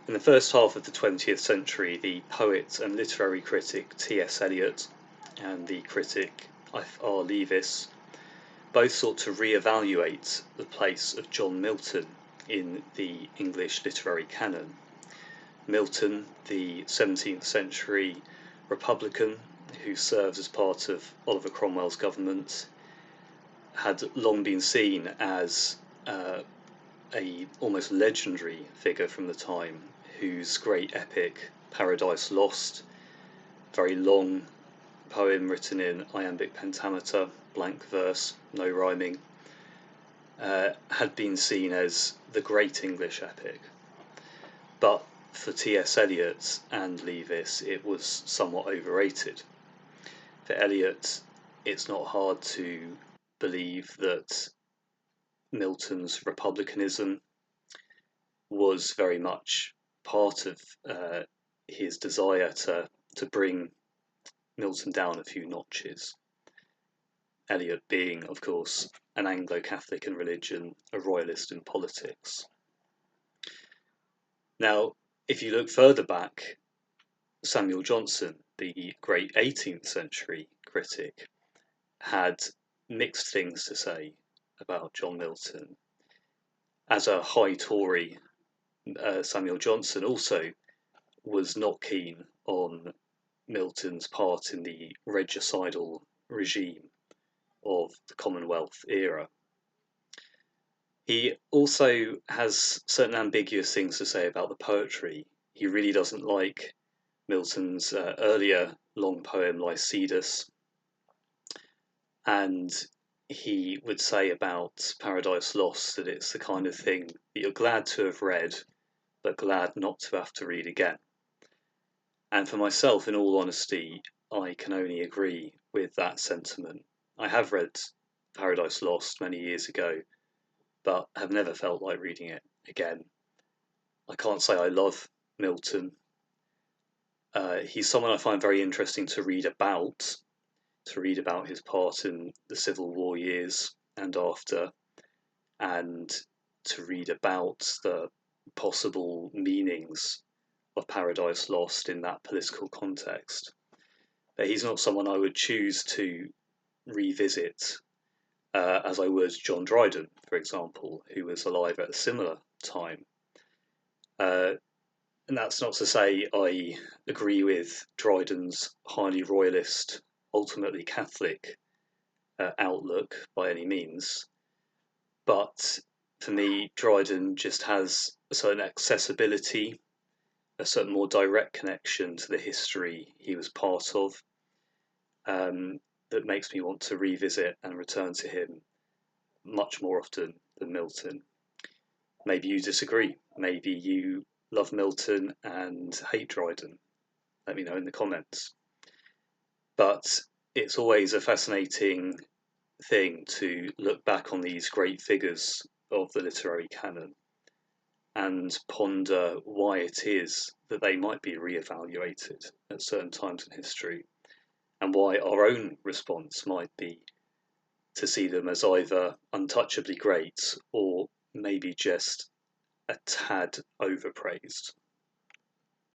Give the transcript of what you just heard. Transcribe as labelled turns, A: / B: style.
A: In the first half of the 20th century, the poet and literary critic T.S. Eliot and the critic F.R. Leavis both sought to re-evaluate the place of John Milton in the English literary canon. Milton, the 17th century Republican who serves as part of Oliver Cromwell's government, had long been seen as a almost legendary figure from the time, whose great epic Paradise Lost, very long poem written in iambic pentameter, blank verse, no rhyming, had been seen as the great English epic. But for T.S. Eliot and Leavis, it was somewhat overrated. For Eliot, it's not hard to believe that Milton's republicanism was very much part of his desire to bring Milton down a few notches. Eliot being, of course, an Anglo-Catholic in religion, a royalist in politics. Now, if you look further back, Samuel Johnson, the great 18th century critic, had mixed things to say about John Milton. As a high Tory, Samuel Johnson also was not keen on Milton's part in the regicidal regime of the Commonwealth era. He also has certain ambiguous things to say about the poetry. He really doesn't like Milton's earlier long poem Lycidas, and he would say about Paradise Lost that it's the kind of thing that you're glad to have read, but glad not to have to read again. And for myself, in all honesty, I can only agree with that sentiment. I have read Paradise Lost many years ago, but have never felt like reading it again. I can't say I love Milton. He's someone I find very interesting to read about his part in the Civil War years and after, and to read about the possible meanings of Paradise Lost in that political context. But he's not someone I would choose to revisit as I would John Dryden, for example, who was alive at a similar time. And that's not to say I agree with Dryden's highly royalist, ultimately Catholic outlook by any means. But for me, Dryden just has a certain accessibility, a certain more direct connection to the history he was part of, that makes me want to revisit and return to him much more often than Milton. Maybe you disagree. Maybe you love Milton and hate Dryden. Let me know in the comments. But it's always a fascinating thing to look back on these great figures of the literary canon and ponder why it is that they might be re-evaluated at certain times in history, and why our own response might be to see them as either untouchably great or maybe just a tad overpraised.